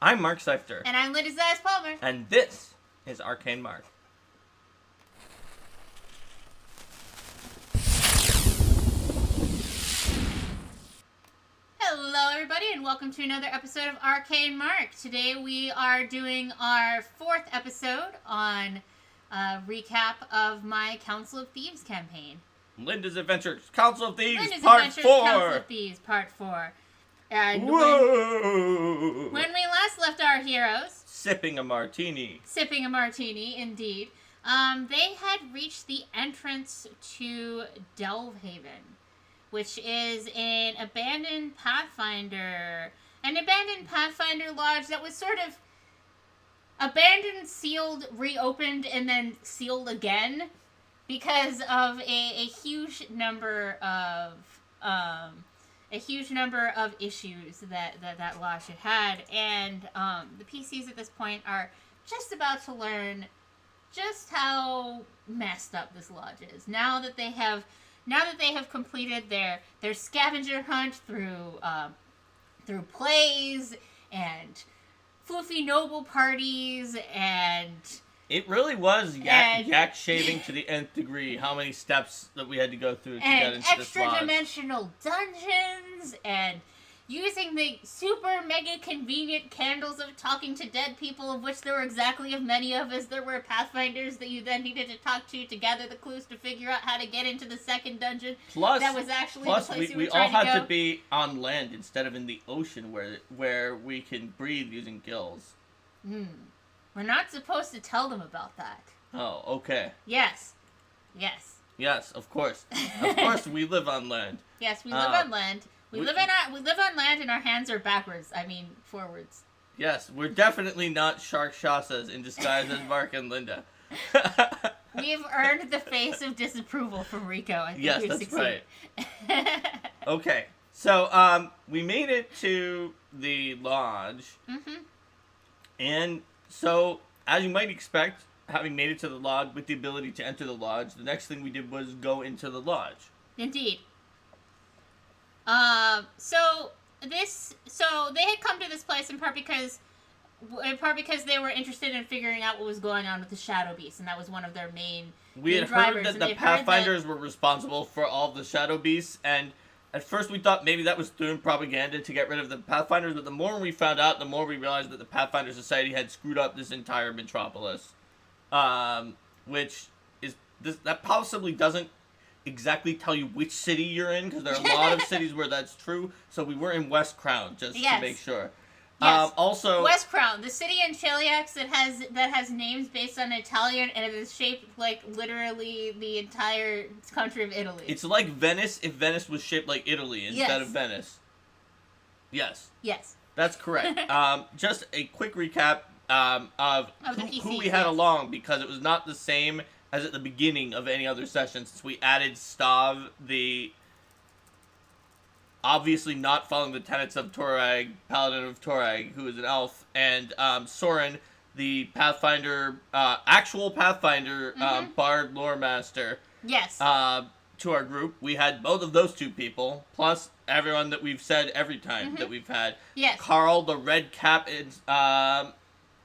I'm Mark Seifter. And I'm Linda Zayas Palmer. And this is Arcane Mark. Hello, everybody, and welcome to another episode of Arcane Mark. Today we are doing our fourth episode on a recap of my Council of Thieves campaign. Linda's Adventures, Council of Thieves, Linda's Part Adventures, 4! Council of Thieves, Part 4. And Whoa! when we last left our heroes... Sipping a martini, indeed. They had reached the entrance to Delvehaven, which is an abandoned Pathfinder lodge that was sort of abandoned, sealed, reopened, and then sealed again because of a huge number of issues that lodge had, and the PCs at this point are just about to learn just how messed up this lodge is. Now that they have completed their scavenger hunt through plays and floofy noble parties, and it really was yak shaving to the nth degree. How many steps that we had to go through to get into this lodge. Extra dimensional dungeons, and using the super mega convenient candles of talking to dead people, of which there were exactly as many of as there were Pathfinders that you then needed to talk to gather the clues to figure out how to get into the second dungeon. Plus, that was actually the place we all had to be on land instead of in the ocean where we can breathe using gills. We're not supposed to tell them about that. Oh, okay. Yes, of course. Of course, we live on land. Yes, we live on land. We live on land, and our hands are backwards. I mean, forwards. Yes, we're definitely not Shark Shasas in disguise as Mark and Linda. We've earned the face of disapproval from Rico. I think yes, we've that's succeeded. right. Okay, so we made it to the lodge, and so as you might expect, having made it to the lodge with the ability to enter the lodge, the next thing we did was go into the lodge. Indeed. So they had come to this place in part because they were interested in figuring out what was going on with the Shadow Beast, and that was one of their main We had drivers. heard that the Pathfinders were responsible for all the Shadow Beasts, and at first we thought maybe that was through propaganda to get rid of the Pathfinders, but the more we found out, the more we realized that the Pathfinder Society had screwed up this entire metropolis, which is that possibly doesn't exactly tell you which city you're in, because there are a lot of cities where that's true. So we were in West Crown just to make sure. Yes. Also, West Crown, the city in Cheliax that has names based on Italian, and it is shaped like literally the entire country of Italy. It's like Venice if Venice was shaped like Italy instead of Venice. Yes. That's correct. Just a quick recap of who we had along, because it was not the same as at the beginning of any other session, since we added Stav, the obviously not following the tenets of Torag, Paladin of Torag, who is an elf, and Soren, the Pathfinder, actual Pathfinder, Bard Lore Master. Yes. To our group. We had both of those two people, plus everyone that we've said every time that we've had. Yes. Carl, the red cap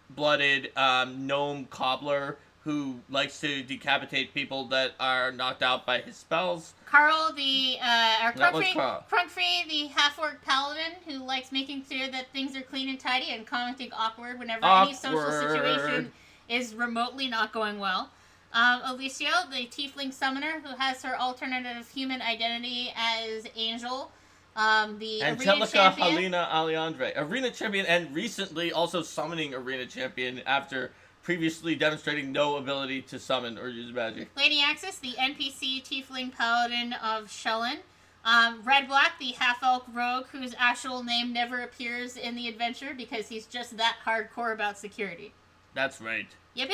blooded gnome cobbler, who likes to decapitate people that are knocked out by his spells. Carl, the Crunkfree, the half-orc paladin, who likes making sure that things are clean and tidy and commenting awkward whenever any social situation is remotely not going well. Alicia, the tiefling summoner, who has her alternative human identity as Angel. The Arena Champion. Helena Alejandre, Arena Champion, and recently also summoning Arena Champion after previously demonstrating no ability to summon or use magic. Lady Axis, the NPC Tiefling Paladin of Shellen. Red Black, the half-elk rogue, whose actual name never appears in the adventure because he's just that hardcore about security. That's right. Yep.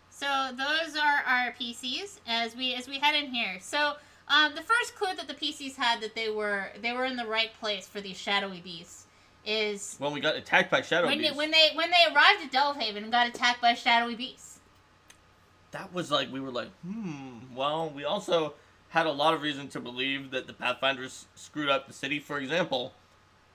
So those are our PCs as we head in here. So the first clue that the PCs had that they were in the right place for these shadowy beasts is when we got attacked by shadow beasts. When they arrived at Delvehaven and got attacked by shadowy beasts. That was like, we were like, well, we also had a lot of reason to believe that the Pathfinders screwed up the city. For example,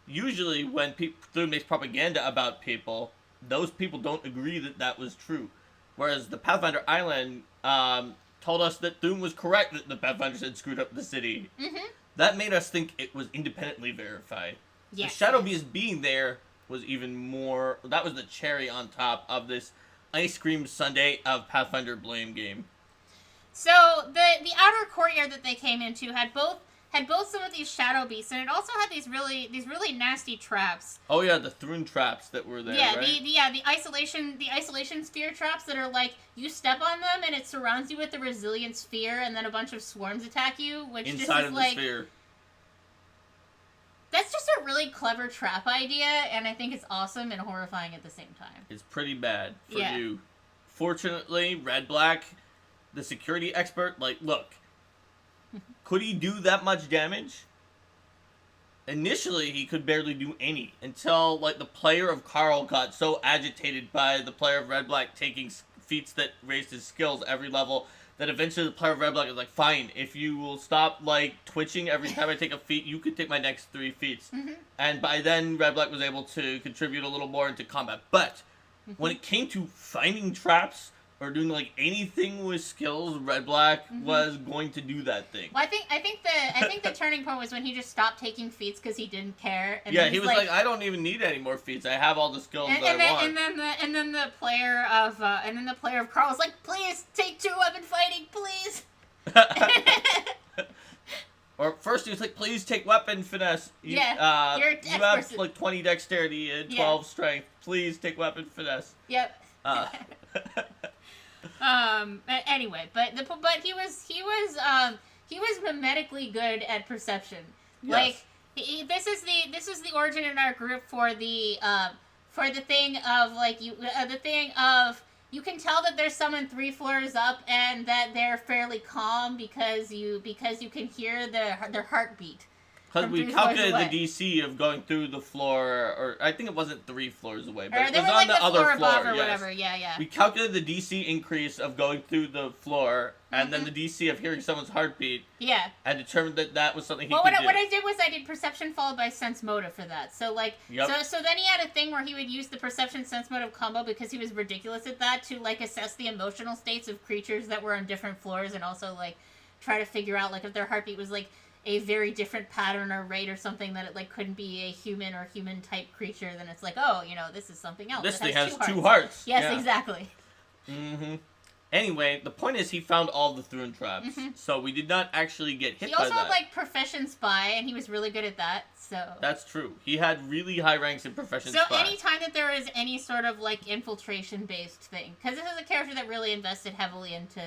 usually when Thune makes propaganda about people, those people don't agree that that was true. Whereas the Pathfinder Island told us that Thune was correct that the Pathfinders had screwed up the city. Mm-hmm. That made us think it was independently verified. Yes. The Shadow Beast being there was even more... That was the cherry on top of this ice cream sundae of Pathfinder blame game. So the outer courtyard that they came into had both some of these shadow beasts, and it also had these really nasty traps. Oh yeah, the Thrune traps that were there. Yeah, right? the isolation sphere traps that are like you step on them and it surrounds you with the resilient sphere, and then a bunch of swarms attack you, which inside just is of like, the sphere. That's just a really clever trap idea, and I think it's awesome and horrifying at the same time. It's pretty bad for you. Fortunately, Red Black, the security expert, like, look, could he do that much damage? Initially, he could barely do any until, like, the player of Carl got so agitated by the player of Red Black taking feats that raised his skills every level that eventually the player of Red Black is like, fine, if you will stop, like, twitching every time I take a feat, you could take my next 3 feats. Mm-hmm. And by then, Red Black was able to contribute a little more into combat. But when it came to finding traps or doing, like, anything with skills, Red Black was going to do that thing. Well, I think the turning point was when he just stopped taking feats because he didn't care. And yeah, he was like, I don't even need any more feats. I have all the skills that I want. And then the player of Carl was like, please take 2-weapon fighting, please. Or first he was like, please take weapon finesse. You have like 20 dexterity and 12 strength. Please take weapon finesse. Yep. Anyway, but he was mimetically good at perception. Yes. Like this is the origin in our group for the thing of like you can tell that there's someone 3 floors up and that they're fairly calm because you can hear their heartbeat. Because we calculated the DC of going through the floor, or I think it wasn't 3 floors away, but it was on the other floor. Or whatever. Yeah. We calculated the DC increase of going through the floor, and then the DC of hearing someone's heartbeat. Yeah. And determined that was something he could do. What I did was I did perception followed by sense motive for that. So like, so then he had a thing where he would use the perception sense motive combo because he was ridiculous at that to like assess the emotional states of creatures that were on different floors and also like try to figure out like if their heartbeat was like a very different pattern or rate or something that it like couldn't be a human or human type creature, then it's like, oh, this is something else. This thing has 2 hearts. Yes, exactly. Mm-hmm. Anyway, the point is he found all the Thrune traps, so we did not actually get hit by that. He also had like Profession Spy, and he was really good at that, so... That's true. He had really high ranks in Profession Spy. So anytime that there was any sort of like infiltration-based thing, because this is a character that really invested heavily into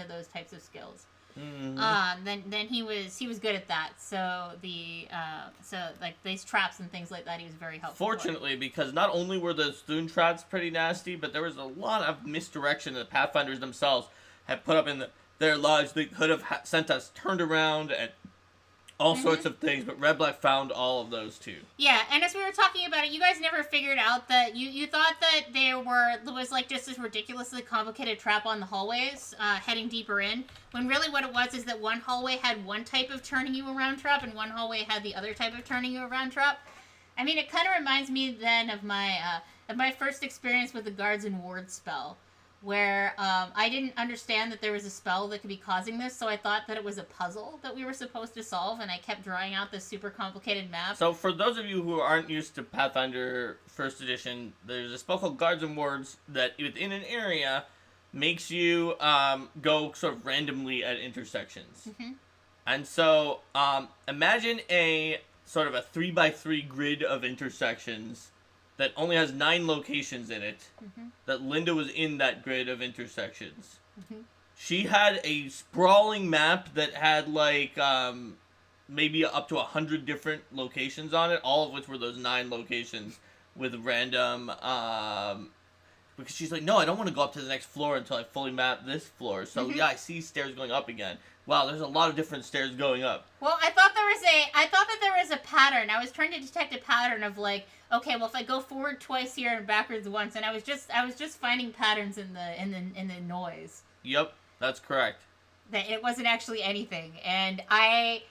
those types of skills. Then he was good at that. So like these traps and things like that, he was very helpful. Fortunately, because not only were the Thune traps pretty nasty, but there was a lot of misdirection that the Pathfinders themselves had put up in their lodge. They could have sent us turned around and all sorts of things, but Red Black found all of those too. Yeah, and as we were talking about it, you guys never figured out that you thought that there was like just this ridiculously complicated trap on the hallways heading deeper in, when really what it was is that one hallway had one type of turning you around trap and one hallway had the other type of turning you around trap. I mean, it kind of reminds me then of my first experience with the Guards and Wards spell, where I didn't understand that there was a spell that could be causing this, so I thought that it was a puzzle that we were supposed to solve, and I kept drawing out this super complicated map. So for those of you who aren't used to Pathfinder 1st Edition, there's a spell called Guards and Wards that within an area makes you go sort of randomly at intersections. And so imagine a sort of a 3x3 grid of intersections that only has 9 locations in it, that Linda was in that grid of intersections. She had a sprawling map that had, like, maybe up to 100 different locations on it, all of which were those 9 locations with random, because she's like, no, I don't want to go up to the next floor until I fully map this floor. So, yeah, I see stairs going up again. Wow, there's a lot of different stairs going up. Well, I thought that there was a pattern. I was trying to detect a pattern of like, okay, well if I go forward twice here and backwards once, and I was just finding patterns in the noise. Yep, that's correct. That it wasn't actually anything, and I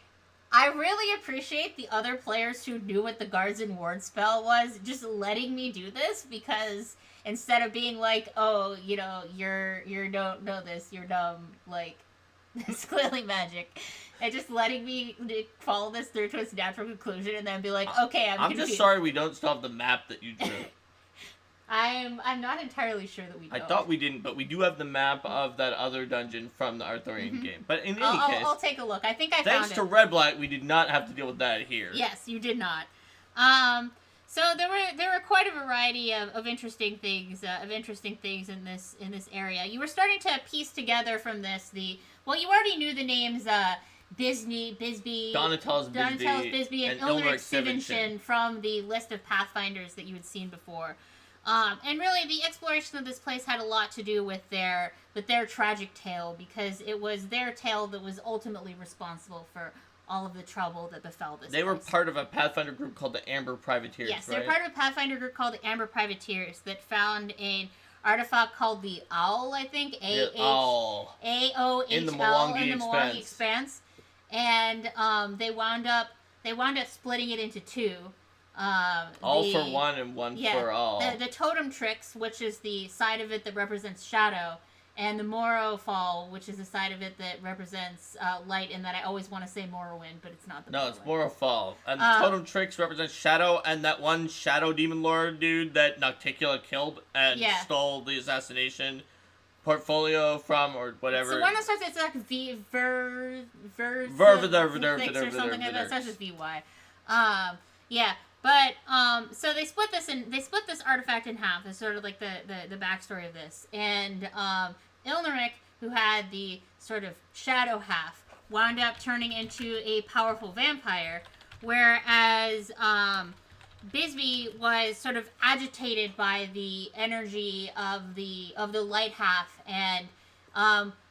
I really appreciate the other players who knew what the Guards and Ward spell was, just letting me do this, because instead of being like, oh, you know, you don't know this, you're dumb, like, it's clearly magic. And just letting me follow this through to its natural conclusion and then be like, okay, I'm confused. just sorry we don't still have the map that you drew. I'm not entirely sure that we don't. I thought we didn't, but we do have the map of that other dungeon from the Arthurian game. But in any case... I'll take a look. I think I found it. Thanks to Red Black, we did not have to deal with that here. Yes, you did not. So there were quite a variety of interesting things in this area. You were starting to piece together from this you already knew the names Bisbee, Donatella's Bisbee, and Ilnric Sivenshin from the list of Pathfinders that you had seen before. And really, the exploration of this place had a lot to do with their tragic tale, because it was their tale that was ultimately responsible for all of the trouble that befell this place. They were part of a Pathfinder group called the Amber Privateers, yes, right? They're part of a Pathfinder group called the Amber Privateers that found an artifact called the Owl, I think. Owl. AOHL in the Milwaukee Expanse. And they wound up splitting it into two. All for one and one for all. The Totem Tricks, which is the side of it that represents shadow, and the Morrowfall, which is the side of it that represents light, and that I always want to say Morrowind, but it's not the No, it's Morrowfall. And the Totem Tricks represents shadow, and that one Shadow Demon Lord dude that Nocticula killed and stole the assassination portfolio from, or whatever. So one that starts, it's like or something like that. It starts with VY. Yeah. But so they split this artifact in half. It's sort of like the backstory of this. And Ilnric, who had the sort of shadow half, wound up turning into a powerful vampire, whereas Bisbee was sort of agitated by the energy of the light half, and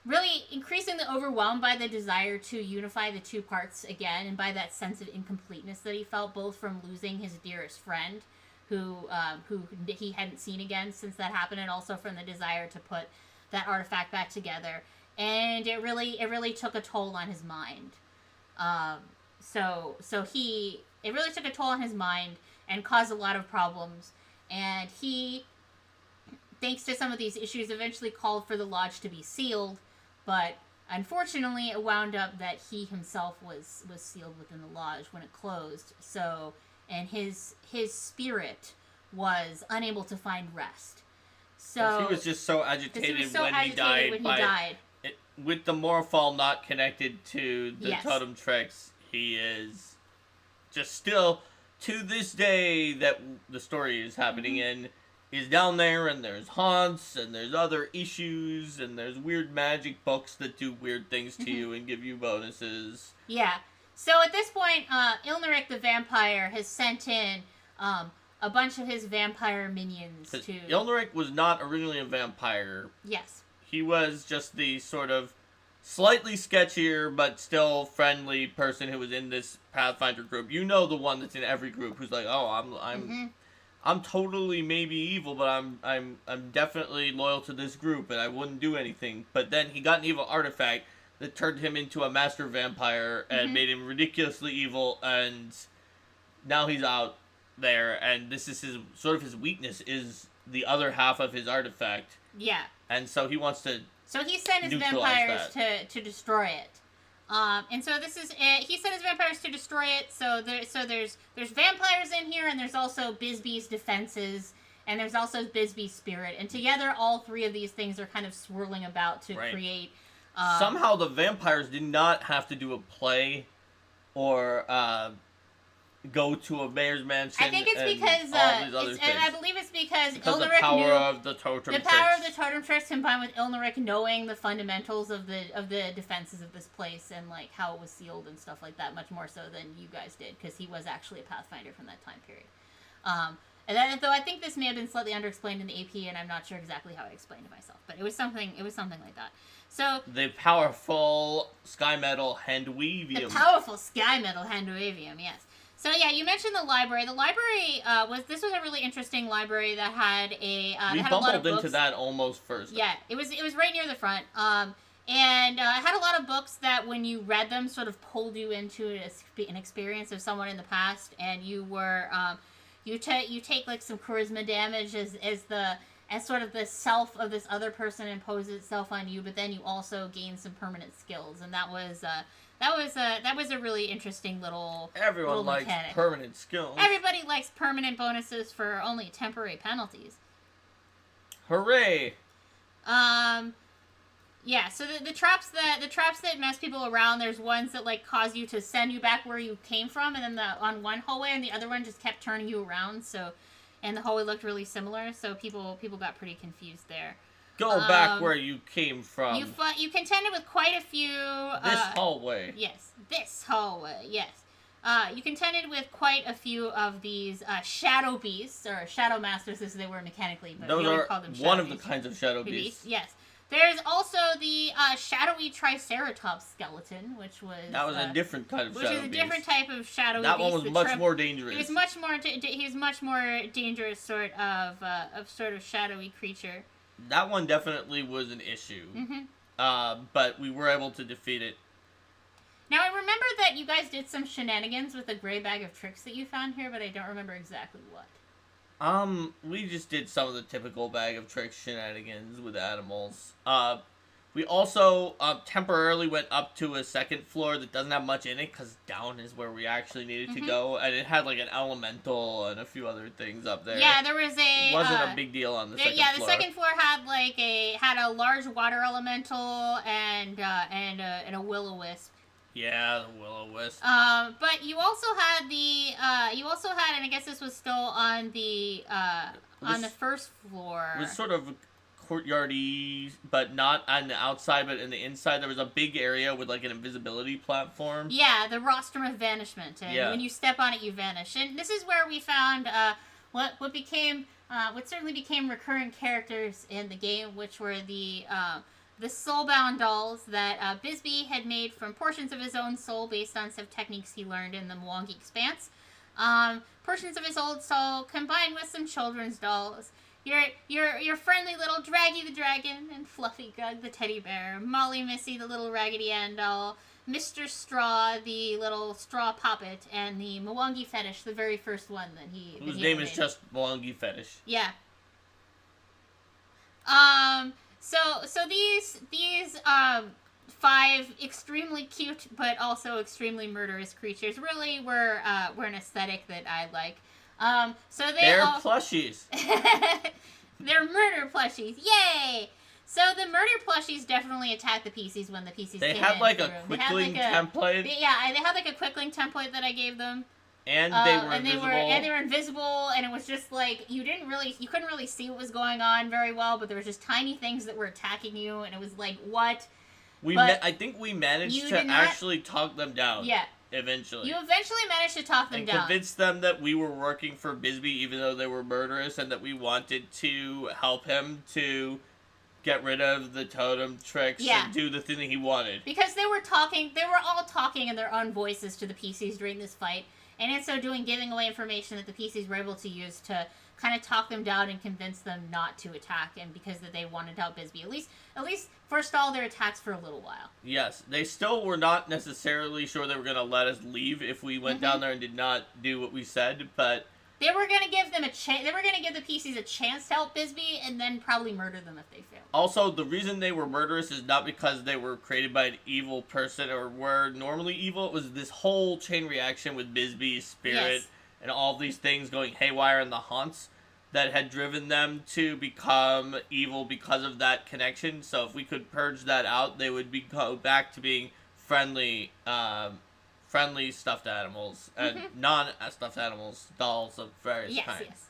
really increasingly overwhelmed by the desire to unify the two parts again, and by that sense of incompleteness that he felt, both from losing his dearest friend, who he hadn't seen again since that happened, and also from the desire to put that artifact back together. And it really took a toll on his mind. It really took a toll on his mind and caused a lot of problems. And he, thanks to some of these issues, eventually called for the lodge to be sealed. But unfortunately, it wound up that he himself was sealed within the lodge when it closed. And his spirit was unable to find rest. So he was just so agitated when he died. With the Morrowfall not connected to the Totem Tricks, he is just still, to this day that the story is happening in, is down there, and there's haunts, and there's other issues, and there's weird magic books that do weird things to you and give you bonuses. Yeah. So at this point, Ilnric the vampire has sent in a bunch of his vampire minions to... Ilnric was not originally a vampire. Yes. He was just the sort of slightly sketchier but still friendly person who was in this Pathfinder group. You know, the one that's in every group who's like, oh, I'm totally maybe evil, but I'm definitely loyal to this group, and I wouldn't do anything. But then he got an evil artifact that turned him into a master vampire and made him ridiculously evil, and now he's out there, and this is his weakness, is the other half of his artifact. Yeah. And so he wants to So he sent his vampires to destroy it. And so this is it. He sent his vampires to destroy it. So there's vampires in here, and there's also Bisbee's defenses, and there's also Bisbee's spirit, and together all three of these things are kind of swirling about to create. Somehow the vampires did not have to do a play, or go to a mayor's mansion. I think it's because I believe it's because Ilnric the power of the Totem Tricks. The power of the Totem Tricks combined with Ilnric knowing the fundamentals of the defenses of this place, and like how it was sealed and stuff like that, much more so than you guys did, because he was actually a Pathfinder from that time period. And then, though I think this may have been slightly underexplained in the AP, and I'm not sure exactly how I explained it myself, but it was something like that. So the powerful Sky Metal Handweavium. The powerful Sky Metal Handweavium, yes. So yeah, you mentioned the library. The library was a really interesting library that had a we had a lot of books. Into that almost first. Yeah, it was right near the front. And I had a lot of books that when you read them sort of pulled you into an experience of someone in the past, and you were you take like some charisma damage as sort of the self of this other person imposes itself on you, but then you also gain some permanent skills, and that was a really interesting little Everyone likes mechanic. Permanent skills. Everybody likes permanent bonuses for only temporary penalties. Hooray! Yeah, so the traps that mess people around, there's ones that like cause you to send you back where you came from, and then on one hallway, and the other one just kept turning you around. So, and the hallway looked really similar, so people got pretty confused there. Go back where you came from. You contended with quite a few. This hallway. Yes, this hallway. Yes. You contended with quite a few of these shadow beasts, or shadow masters as they were mechanically, but those we are call them one of beasts. the kinds of shadow beasts. Yes. There's also the shadowy Triceratops skeleton, which was... That was a different kind of shadow beast. Which is a different type of shadowy beast. That one was much more dangerous. He was much more dangerous sort of shadowy creature. That one definitely was an issue. Mm-hmm. But we were able to defeat it. Now, I remember that you guys did some shenanigans with a gray bag of tricks that you found here, but I don't remember exactly what. We just did some of the typical bag of tricks shenanigans with animals. We also, temporarily went up to a second floor that doesn't have much in it, because down is where we actually needed to go, and it had, like, an elemental and a few other things up there. Yeah, there was a... It wasn't a big deal on the second floor. Yeah, the second floor had a large water elemental and a will-o-wisp. Yeah, the will-o-wisp. But you also had and I guess this was still on the first floor. It was sort of courtyardy, but not on the outside, but in the inside. There was a big area with like an invisibility platform. Yeah, the rostrum of vanishment. And when you step on it, you vanish. And this is where we found what certainly became recurrent characters in the game, which were the soulbound dolls that Bisbee had made from portions of his own soul based on some techniques he learned in the Mwangi Expanse. Portions of his old soul combined with some children's dolls. Your friendly little Draggy the Dragon and Fluffy Gug the Teddy Bear, Molly Missy the little Raggedy Ann doll, Mr. Straw the little straw puppet, and the Mwangi Fetish, the very first one that he whose name is just Mwangi Fetish. Yeah. So these 5 extremely cute but also extremely murderous creatures really were an aesthetic that I like. So they're plushies. They're murder plushies. Yay! So the murder plushies definitely attacked the PCs when the PCs they came had in. like a quickling template. They had like a quickling template that I gave them. And they were invisible. They were invisible, and it was just like you couldn't really see what was going on very well, but there was just tiny things that were attacking you, and it was like, what? I think we managed to actually talk them down. Yeah. Eventually. You eventually managed to talk them down. And convinced them that we were working for Bisbee, even though they were murderous, and that we wanted to help him to get rid of the totem tricks and do the thing that he wanted. Because they were all talking in their own voices to the PCs during this fight. And in so doing, giving away information that the PCs were able to use to kind of talk them down and convince them not to attack, and because that they wanted to help Bisbee. At least forestall their attacks for a little while. Yes, they still were not necessarily sure they were going to let us leave if we went down there and did not do what we said, but they were going to give them they were going to give the PCs a chance to help Bisbee, and then probably murder them if they failed. Also, the reason they were murderous is not because they were created by an evil person or were normally evil. It was this whole chain reaction with Bisbee's spirit and all these things going haywire in the haunts that had driven them to become evil because of that connection. So if we could purge that out, they would go back to being friendly stuffed animals and non-stuffed animals, dolls of various kinds. Yes.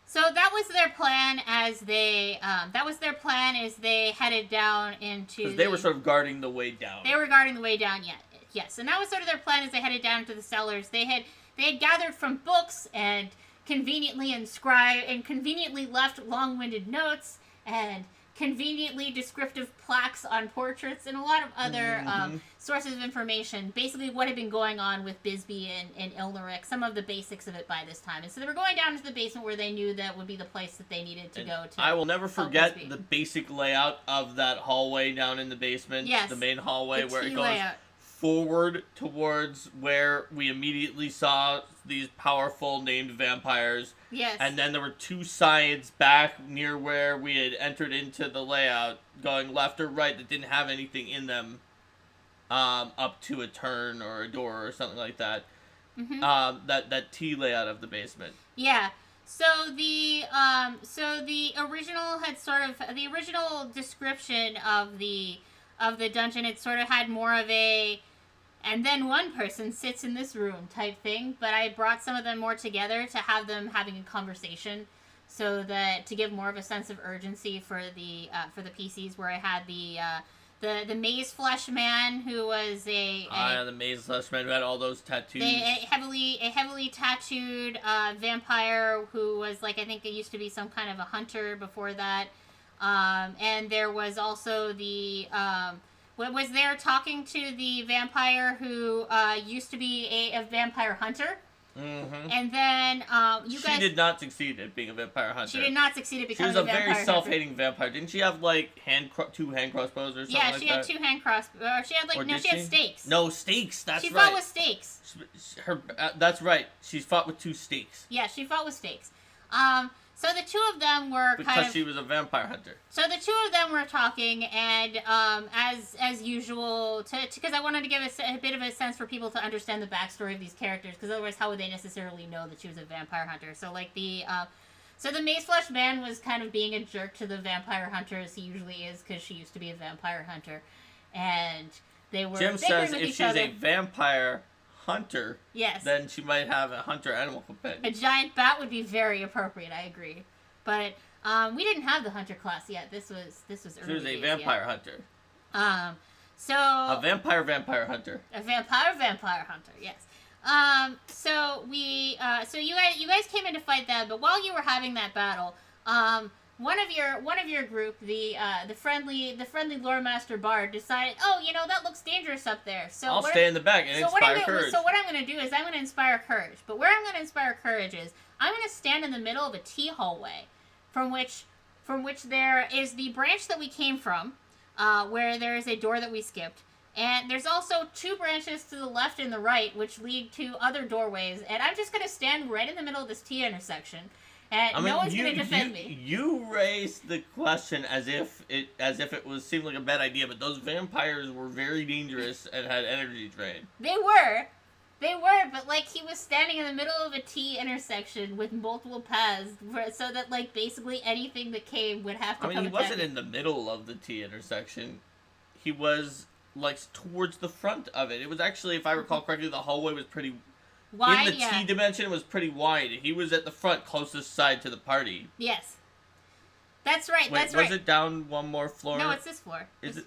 So that was their plan as they headed down into. Because they were sort of guarding the way down. They were guarding the way down. Yes, and that was sort of their plan as they headed down into the cellars. They had gathered from books and conveniently left long-winded notes and conveniently descriptive plaques on portraits and a lot of other sources of information. Basically, what had been going on with Bisbee and Ilneric, some of the basics of it by this time. And so they were going down to the basement where they knew that would be the place that they needed to go to. I will never forget the basic layout of that hallway down in the basement. Yes. The main hallway where it goes layout. Forward towards where we immediately saw these powerful named vampires. Yes. And then there were two sides back near where we had entered into the layout, going left or right, that didn't have anything in them, up to a turn or a door or something like that. That T layout of the basement. Yeah. So the original description of the dungeon, it sort of had more of a, and then one person sits in this room type thing, but I brought some of them more together to have them having a conversation, so that to give more of a sense of urgency for the PCs, where I had the maze flesh man, who was the maze flesh man who had all those tattoos. A heavily tattooed vampire who was like, I think it used to be some kind of a hunter before that. And there was also the was there talking to the vampire who used to be a vampire hunter. And then she did not succeed at being a vampire hunter. She did not succeed at becoming a vampire hunter. She was a very self-hating vampire. Didn't she have like two hand crossbows or something like that? Yeah, she had 2 hand crossbows. She had she had stakes. No, stakes. That's right. She fought with stakes. That's right. She fought with 2 stakes. Yeah, she fought with stakes. So the two of them were because she was a vampire hunter. So the two of them were talking, and as usual, because I wanted to give a bit of a sense for people to understand the backstory of these characters, because otherwise, how would they necessarily know that she was a vampire hunter? So like the maze flesh man was kind of being a jerk to the vampire hunter, as he usually is, because she used to be a vampire hunter, and they were. Jim says if she's a vampire hunter, yes, then she might have a hunter animal companion. A giant bat would be very appropriate, I agree. But we didn't have the hunter class yet. This was early. She was a vampire hunter. So a vampire hunter. A vampire hunter, yes. So you guys came in to fight them, but while you were having that battle, one of your group, the friendly Lore Master Bard, decided, that looks dangerous up there. So I'll stay in the back and inspire courage. So what I'm going to do is I'm going to inspire courage. But where I'm going to inspire courage is I'm going to stand in the middle of a T hallway, from which there is the branch that we came from, where there is a door that we skipped. And there's also 2 branches to the left and the right, which lead to other doorways. And I'm just going to stand right in the middle of this T intersection. And no one's going to defend me. You raised the question as if it seemed like a bad idea, but those vampires were very dangerous and had energy drain. They were, but like he was standing in the middle of a T intersection with multiple paths, so that like basically anything that came would have to come. I mean, he wasn't in the middle of the T intersection. He was like towards the front of it. It was actually, if I recall correctly, the hallway was pretty wide. In the T dimension, it was pretty wide. He was at the front, closest side to the party. Yes, that's right. Wait, was it down one more floor? No, it's this floor. Is it?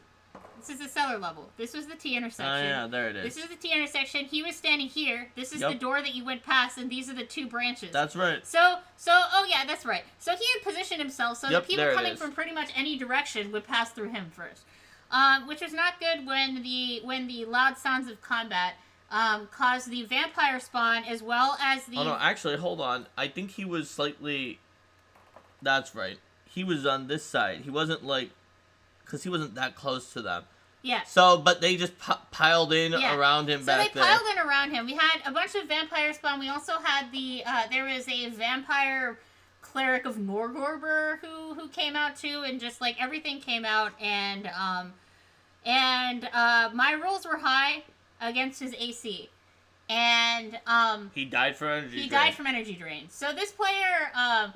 This is the cellar level. This was the T intersection. Oh, yeah, there it is. This is the T intersection. He was standing here. This is the door that you went past, and these are the 2 branches. That's right. Oh yeah, that's right. So he had positioned himself so that people coming from pretty much any direction would pass through him first. Which was not good when the loud sounds of combat caused the vampire spawn, as well as the... Oh, no, actually, hold on. I think he was slightly... That's right. He was on this side. He wasn't, like... Because he wasn't that close to them. Yeah. So, but they just piled in around him back there. So they piled in around him. We had a bunch of vampire spawn. We also had there was a vampire cleric of Norgorber who came out too, and just like everything came out, and my rolls were high against his AC. And he died from energy drain. He died from energy drain. So this player of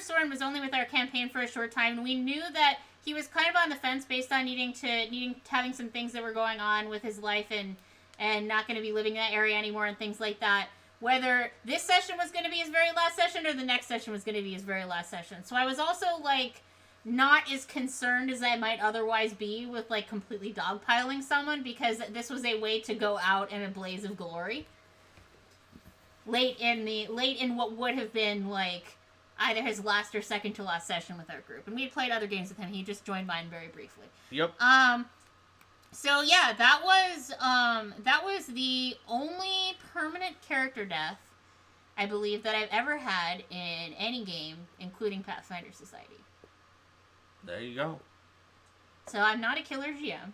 Soren was only with our campaign for a short time, and we knew that he was kind of on the fence based on having some things that were going on with his life and not going to be living in that area anymore and things like that. Whether this session was going to be his very last session or the next session was going to be his very last session. So I was also like not as concerned as I might otherwise be with like completely dogpiling someone, because this was a way to go out in a blaze of glory. Late in what would have been like, either his last or second to last session with our group, and we had played other games with him. He just joined mine very briefly. Yep. So yeah, that was the only permanent character death, I believe, that I've ever had in any game, including Pathfinder Society. There you go. So I'm not a killer GM.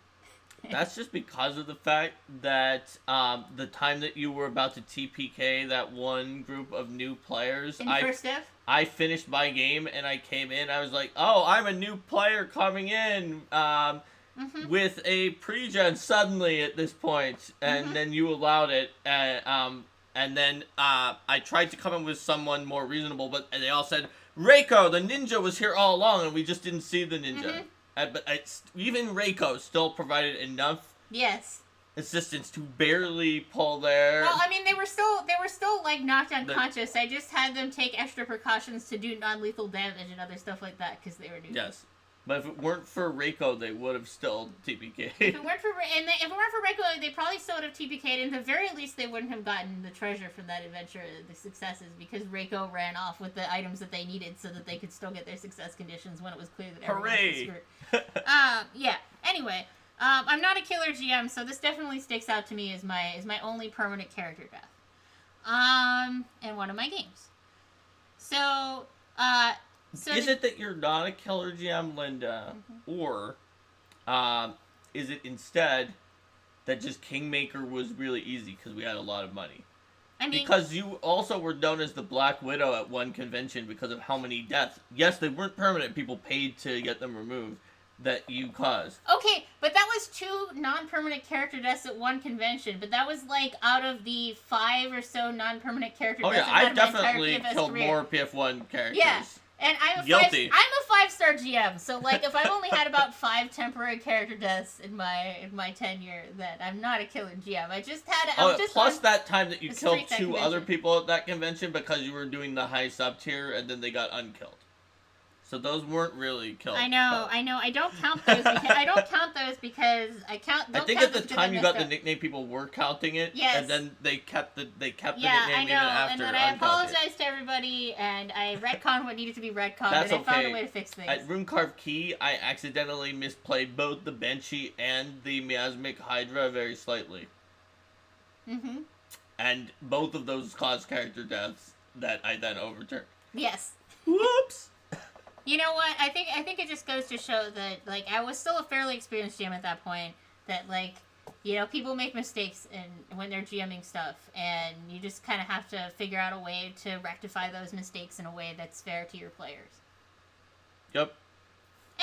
That's just because of the fact that the time that you were about to TPK that one group of new players, I finished my game and I came in. I was like, "Oh, I'm a new player coming in with a pre-gen suddenly at this point," and then you allowed it. And then I tried to come in with someone more reasonable, but they all said, "Reiko, the ninja was here all along, and we just didn't see the ninja." But even Reiko still provided enough assistance to barely pull their... Well, I mean, they were still like knocked unconscious. I just had them take extra precautions to do non-lethal damage and other stuff like that because they were new. Yes. But if it weren't for Reiko, they would have still TPK'd. If it weren't for Reiko, they probably still would have TPK'd. And at the very least, they wouldn't have gotten the treasure from that adventure, the successes, because Reiko ran off with the items that they needed so that they could still get their success conditions when it was clear that everyone was screwed. Yeah. Anyway, I'm not a killer GM, so this definitely sticks out to me as my only permanent character death. In one of my games. So, is it that you're not a killer GM, Linda, or is it instead that just Kingmaker was really easy because we had a lot of money? I mean, because you also were known as the Black Widow at one convention because of how many deaths. Yes, they weren't permanent. People paid to get them removed that you caused. Okay, but that was 2 non-permanent character deaths at one convention. But that was like out of the 5 or so non-permanent character deaths. Oh yeah, I've definitely killed more PF1 characters. Yeah. And I'm a 5-star GM, so like if I've only had about 5 temporary character deaths in my tenure, then I'm not a killer GM. I just had plus that time that you killed 2 other people at that convention because you were doing the high sub tier and then they got unkilled. So those weren't really killed. I know. I don't count those. I think at the time you got the nickname, people were counting it. Yes. And then they kept the nickname even after. And then I apologized to everybody, and I retconned what needed to be retconned, That's and I found a way to fix things. At Runecarve Key, I accidentally misplayed both the Banshee and the Miasmic Hydra very slightly. And both of those caused character deaths that I then overturned. Yes. Whoops! You know what? I think it just goes to show that, like, I was still a fairly experienced GM at that point. That, like, you know, people make mistakes when they're GMing stuff, and you just kind of have to figure out a way to rectify those mistakes in a way that's fair to your players. Yep.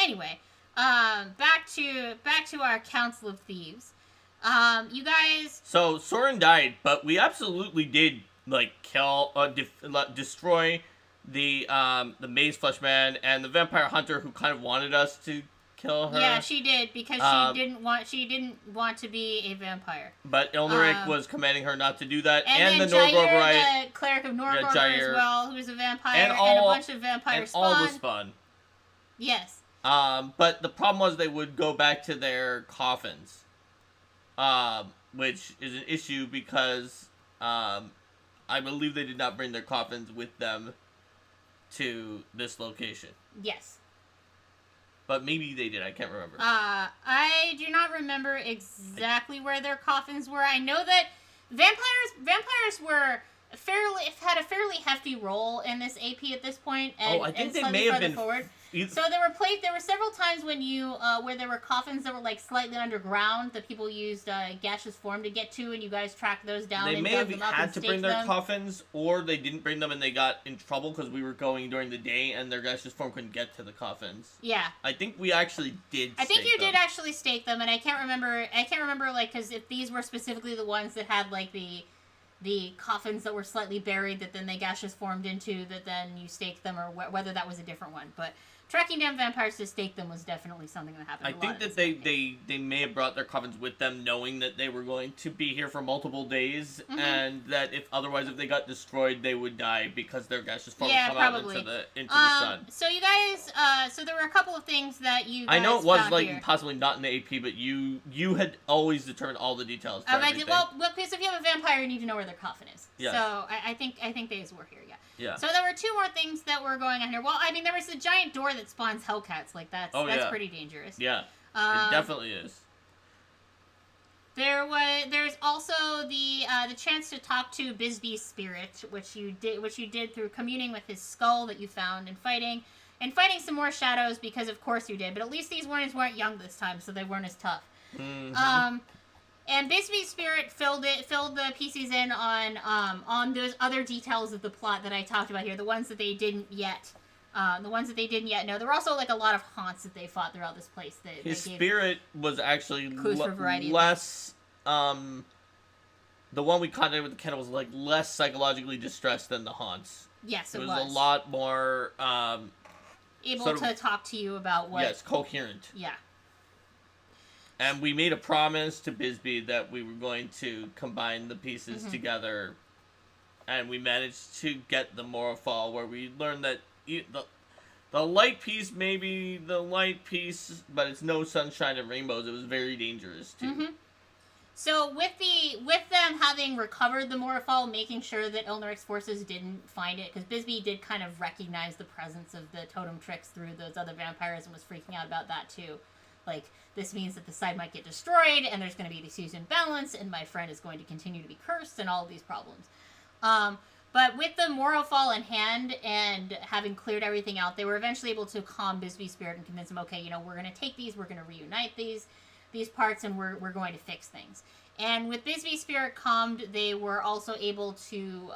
Anyway, back to our Council of Thieves. You guys. So Soren died, but we absolutely did like kill, destroy the Maze Flesh Man and the Vampire Hunter who kind of wanted us to kill her. Yeah, she did because she didn't want to be a vampire. But Ilmarik was commanding her not to do that, and the Jair, Norgorberite, the cleric of Norgorber as well, who's a vampire, and a bunch of vampires all the spawn. Yes. But the problem was they would go back to their coffins, which is an issue because I believe they did not bring their coffins with them to this location. Yes. But maybe they did. I can't remember. I do not remember exactly where their coffins were. I know that vampires were had a fairly hefty role in this AP at this point. And, I think they may have been forward. So there were several times when where there were coffins that were like slightly underground that people used gaseous form to get to, and you guys tracked those down. They may have had to bring their coffins, or they didn't bring them and they got in trouble because we were going during the day and their gaseous form couldn't get to the coffins. Yeah. I think we actually did. I think you did actually stake them, and I can't remember like because if these were specifically the ones that had like the coffins that were slightly buried that then they gaseous formed into that then you staked them, or whether that was a different one, but. Tracking down vampires to stake them was definitely something that happened. I think that they may have brought their coffins with them, knowing that they were going to be here for multiple days, and that if they got destroyed, they would die because their gaseous form would come out into the sun. So you guys, so there were a couple of things that you guys I know it was like here. Possibly not in the AP, but you had always determined all the details. For everything. Well, because if you have a vampire, you need to know where their coffin is. Yes. So I think these were here. Yeah. Yeah. So there were 2 more things that were going on here. Well, I mean, there was the giant door that spawns Hellcats. Like, that's pretty dangerous. Yeah, it definitely is. There's also the chance to talk to Bisbee's spirit, which you did through communing with his skull that you found and fighting some more shadows, because of course you did. But at least these ones weren't young this time, so they weren't as tough. Mm-hmm. And Bisbee's spirit filled the PCs in on those other details of the plot that I talked about here, the ones that they didn't yet. Know. There were also like a lot of haunts that they fought throughout this place. His spirit was actually less. The one we contacted with the kennel was like less psychologically distressed than the haunts. Yes, it was a lot more able to talk to you about what. Yes, coherent. Yeah. And we made a promise to Bisbee that we were going to combine the pieces together, and we managed to get the moral fall, where we learned that the light piece may be the light piece, but it's no sunshine and rainbows. It was very dangerous too. Mm-hmm. So with them having recovered the Morafall, making sure that Ilneric's forces didn't find it, because Bisbee did kind of recognize the presence of the totem tricks through those other vampires and was freaking out about that too. Like, this means that the side might get destroyed, and there's going to be this huge imbalance, and my friend is going to continue to be cursed, and all of these problems. But with the Morafall in hand, and having cleared everything out, they were eventually able to calm Bisbee's spirit and convince him, okay, we're going to take these, we're going to reunite these parts, and we're going to fix things. And with Bisbee's spirit calmed, they were also able to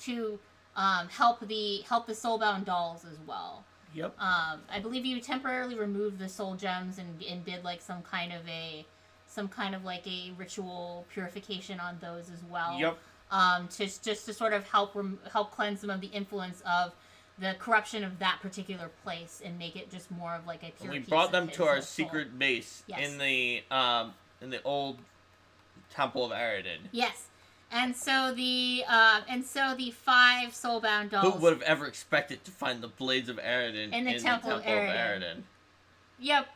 help the soulbound dolls as well. Yep. I believe you temporarily removed the soul gems and did like some kind of like a ritual purification on those as well. Yep. Just to sort of help cleanse them of the influence of the corruption of that particular place and make it just more of like a pure. We brought them to our secret base in the old Temple of Aridin. Yes. And so the 5 soulbound dolls. Who would have ever expected to find the Blades of Aridin in the Temple of Aridin? Yep.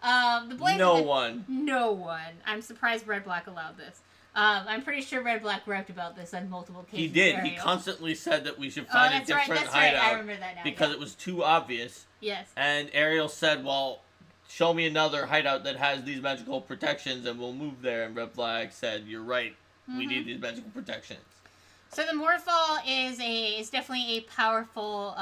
The Blades. No one. No one. I'm surprised Red Black allowed this. I'm pretty sure Red Black rapped about this on multiple occasions. He did. He constantly said that we should find a different hideout. Right. I remember that now. Because it was too obvious. Yes. And Ariel said, well, show me another hideout that has these magical protections and we'll move there. And Red Black said, you're right. We need these magical protections. So the Morafall is definitely a powerful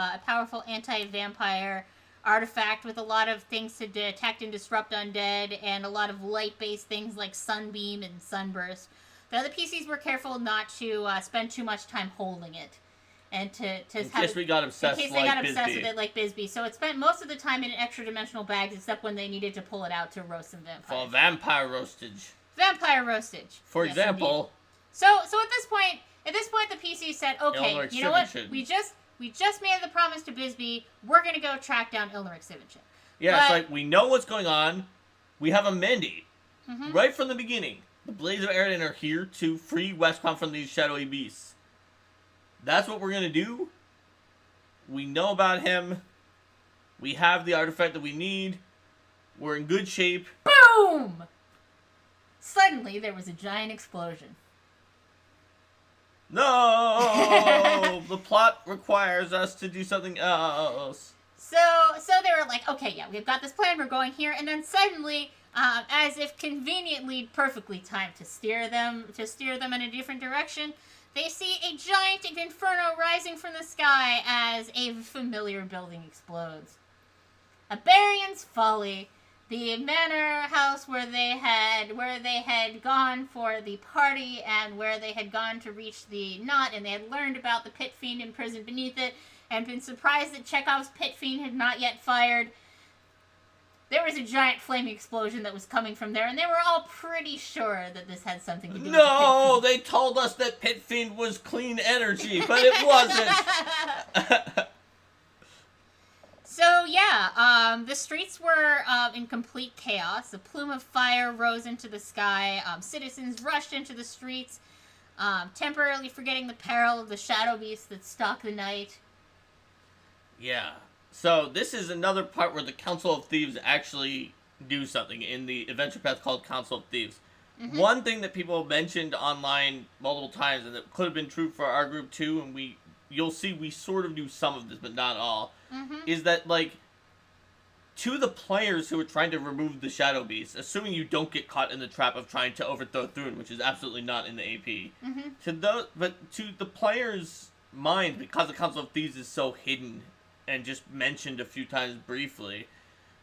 anti-vampire artifact with a lot of things to detect and disrupt undead, and a lot of light-based things like Sunbeam and Sunburst. The other PCs were careful not to spend too much time holding it, and in case they got obsessed with it like Bisbee. So it spent most of the time in extra-dimensional bags, except when they needed to pull it out to roast some vampires. For vampire roastage. Vampire roastage. For example. Indeed. So at this point, the PC said, okay, you know what? We just made the promise to Bisbee. We're gonna go track down Ilneric Sivinchin. Yeah, it's like we know what's going on. We have a mandate right from the beginning. The Blades of Aridin are here to free Westcom from these shadowy beasts. That's what we're gonna do. We know about him. We have the artifact that we need. We're in good shape. Boom! Suddenly, there was a giant explosion. No! The plot requires us to do something else. So they were like, okay, yeah, we've got this plan, we're going here, and then suddenly, as if conveniently, perfectly timed to steer them in a different direction, they see a giant inferno rising from the sky as a familiar building explodes. A Barian's Folly, the manor house where they had gone for the party and where they had gone to reach the knot, and they had learned about the pit fiend imprisoned beneath it and been surprised that Chekhov's pit fiend had not yet fired. There was a giant flaming explosion that was coming from there, and they were all pretty sure that this had something to do with the pit fiend. They told us that pit fiend was clean energy, but it wasn't. So, yeah, the streets were in complete chaos. A plume of fire rose into the sky. Citizens rushed into the streets, temporarily forgetting the peril of the shadow beasts that stalk the night. Yeah. So, this is another part where the Council of Thieves actually do something in the adventure path called Council of Thieves. One thing that people mentioned online multiple times, and that could have been true for our group too, and we you'll see we sort of knew some of this, but not all, mm-hmm. is that, like, to the players who are trying to remove the Shadow Beast, assuming you don't get caught in the trap of trying to overthrow Thune, which is absolutely not in the AP, but to the players' mind, because the Council of Thieves is so hidden and just mentioned a few times briefly,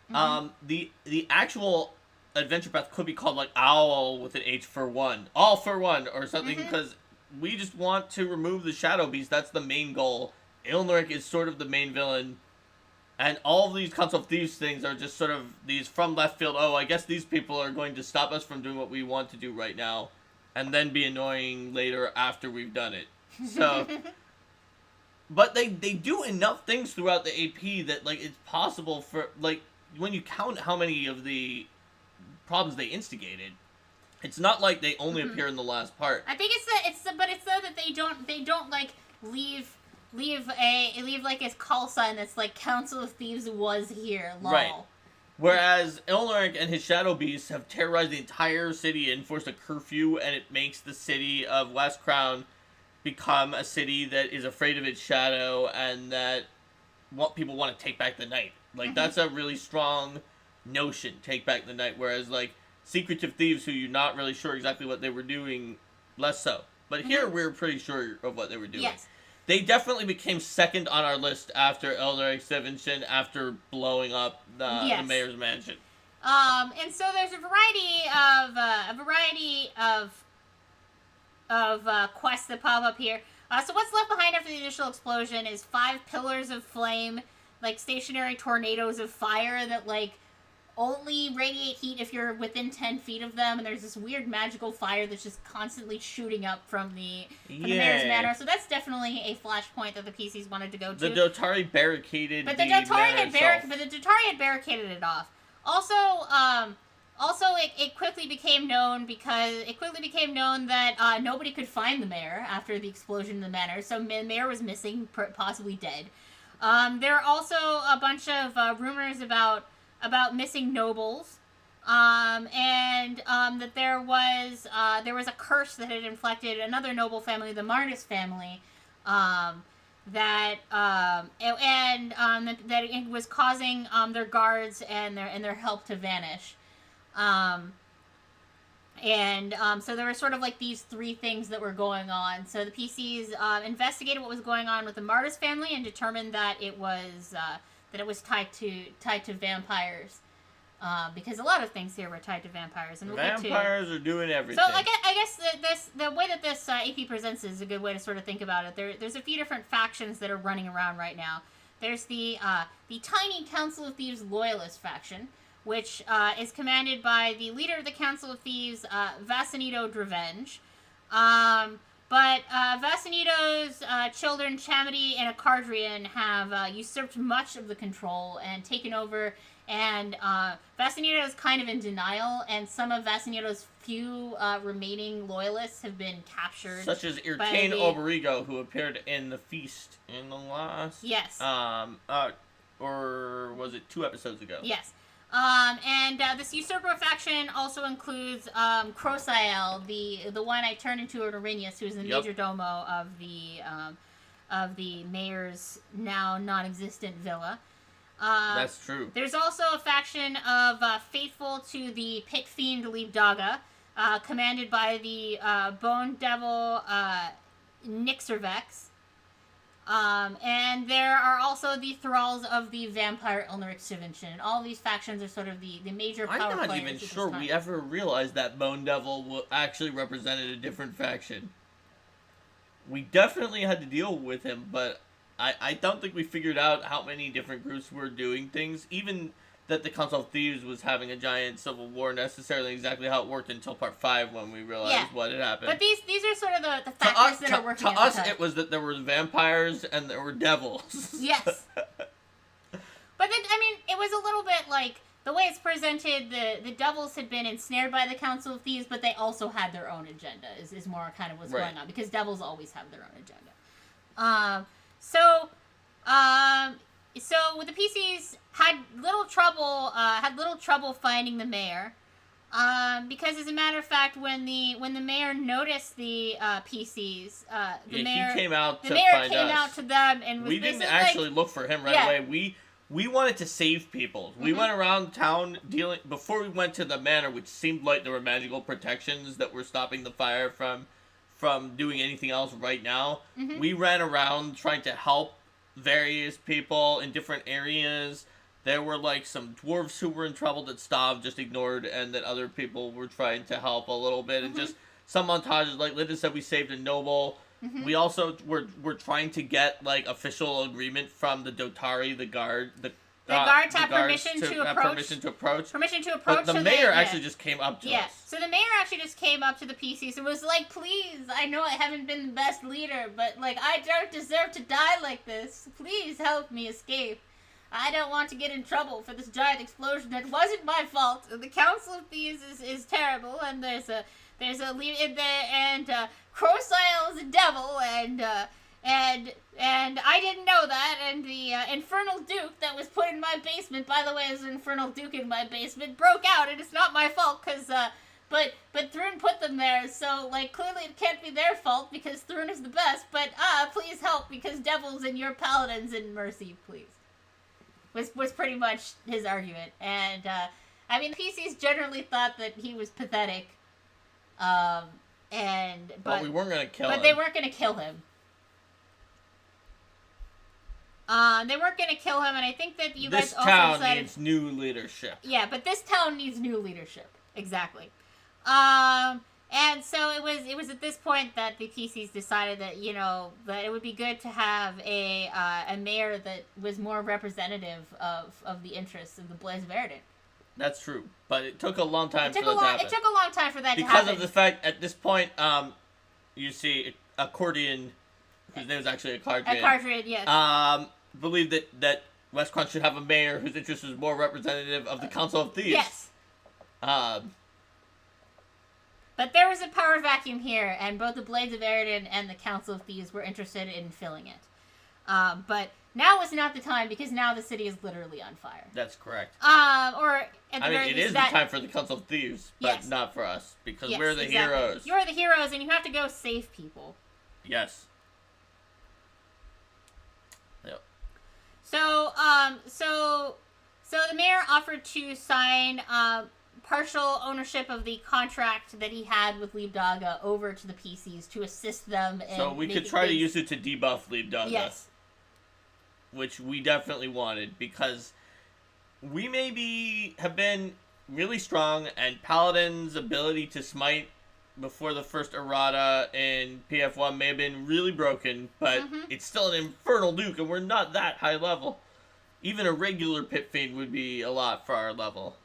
the actual adventure path could be called, like, Owl with an H for one. All for one, or something, because we just want to remove the Shadow Beast. That's the main goal. Ilnuric is sort of the main villain. And all of these Council of Thieves things are just sort of these from left field, oh, I guess these people are going to stop us from doing what we want to do right now, and then be annoying later after we've done it. So, but they do enough things throughout the AP that, like, it's possible for, like, when you count how many of the problems they instigated, it's not like they only appear in the last part. I think it's though that they don't like leave like a call sign that's like Council of Thieves was here, lol. Right. Whereas Ilnuric and his Shadow Beasts have terrorized the entire city and enforced a curfew, and it makes the city of West Crown become a city that is afraid of its shadow and that people want to take back the night. Like, that's a really strong notion, take back the night, whereas, like, Secretive Thieves, who you're not really sure exactly what they were doing, less so. But here, we're pretty sure of what they were doing. Yes. They definitely became second on our list after Ilnuric's invention, after blowing up the mayor's mansion. And so there's a variety of quests that pop up here. So what's left behind after the initial explosion is 5 pillars of flame, like stationary tornadoes of fire that, like, only radiate heat if you're within 10 feet of them, and there's this weird magical fire that's just constantly shooting up from the mayor's manor. So that's definitely a flashpoint that the PCs wanted to go to. The Dotari barricaded the Dotari had barricaded it off. Also, it quickly became known that nobody could find the mayor after the explosion in the manor, so the mayor was missing, possibly dead. There are also a bunch of rumors about missing nobles, and that there was a curse that had inflicted another noble family, the Martis family, that it was causing their guards and their help to vanish. So there were sort of like these 3 things that were going on. So the PCs investigated what was going on with the Martis family and determined that it was tied to vampires, because a lot of things here were tied to vampires, and vampires are doing everything. So I guess the way that this AP presents is a good way to sort of think about it. There's a few different factions that are running around right now. There's the tiny Council of Thieves Loyalist faction, which is commanded by the leader of the Council of Thieves, Vasinito Drevenge. But Vasinito's children, Chamity and Acardrian, have usurped much of the control and taken over, and Vasinito is kind of in denial, and some of Vasinito's few remaining loyalists have been captured. Such as Irkane Oberigo, who appeared in the feast in the last... Yes. Or was it 2 episodes ago? Yes. And this usurper faction also includes Crosiel, the one I turned into an Arrhenius, who is the major domo of the mayor's now non-existent villa. That's true. There's also a faction of faithful to the pit fiend Liebdaga, commanded by the bone devil Nixervex. And there are also the thralls of the vampire Ilnuric Sivention. All these factions are sort of the major power players. I'm not even sure we ever realized that Bone Devil actually represented a different faction. We definitely had to deal with him, but I don't think we figured out how many different groups were doing things. Even that the Council of Thieves was having a giant civil war, necessarily exactly how it worked until part 5 when we realized what had happened. But these are sort of the factors that are working to us, it was that there were vampires and there were devils. Yes. But then, I mean, it was a little bit like, the way it's presented, the devils had been ensnared by the Council of Thieves, but they also had their own agenda, is more kind of what's going on, because devils always have their own agenda. So the PCs had little trouble finding the mayor. Because as a matter of fact, when the mayor noticed the PCs, the mayor he came out the to mayor find came us. out to them and was we didn't actually look for him right away. We wanted to save people. We went around town before we went to the manor, which seemed like there were magical protections that were stopping the fire from doing anything else right now. We ran around trying to help various people in different areas. There were like some dwarves who were in trouble that Stav just ignored, and that other people were trying to help a little bit, and just some montages. Like Linda said, we saved a noble. We also were trying to get like official agreement from the Dotari, the guard. The guard to have permission to approach. Permission to approach. But the mayor actually just came up to us. So the mayor actually just came up to the PCs and was like, "Please, I know I haven't been the best leader, but like I don't deserve to die like this. Please help me escape. I don't want to get in trouble for this giant explosion. It wasn't my fault. The Council of Thieves is terrible, and there's a leader in there, and Crocile is a devil, and I didn't know that, and the Infernal Duke that was put in my basement, by the way, there's an Infernal Duke in my basement, broke out, and it's not my fault, because, but Thrun put them there, so, like, clearly it can't be their fault, because Thrun is the best, but, please help, because devils and your paladins in mercy, please. Was pretty much his argument, and, I mean, the PCs generally thought that he was pathetic, but we weren't gonna kill him. But they weren't gonna kill him. They weren't gonna kill him, and I think that you guys also decided... This town needs new leadership. Yeah, but this town needs new leadership. Exactly. And so it was at this point that the PCs decided that, you know, that it would be good to have a mayor that was more representative of the interests of the Blaze of Eridan. That's true, but it took a long time for that to happen. It took a long time for that to happen. Because of the fact, at this point, you see Accordion, whose name is actually Acardrian. Acardrian, yes. Believed that Westcroft should have a mayor whose interest was more representative of the Council of Thieves. Yes. But there was a power vacuum here, and both the Blades of Eridan and the Council of Thieves were interested in filling it. But now is not the time, because now the city is literally on fire. That's correct. It is the time for the Council of Thieves, but not for us, because we're the heroes. You're the heroes, and you have to go save people. Yes. Yep. So the mayor offered to sign partial ownership of the contract that he had with Liebdaga over to the PCs to assist them in So we could try to use it to debuff Liebdaga. Yes. Which we definitely wanted, because we maybe have been really strong, and Paladin's ability to smite before the first errata in PF1 may have been really broken, but it's still an Infernal Duke, and we're not that high level. Even a regular Pit Fiend would be a lot for our level.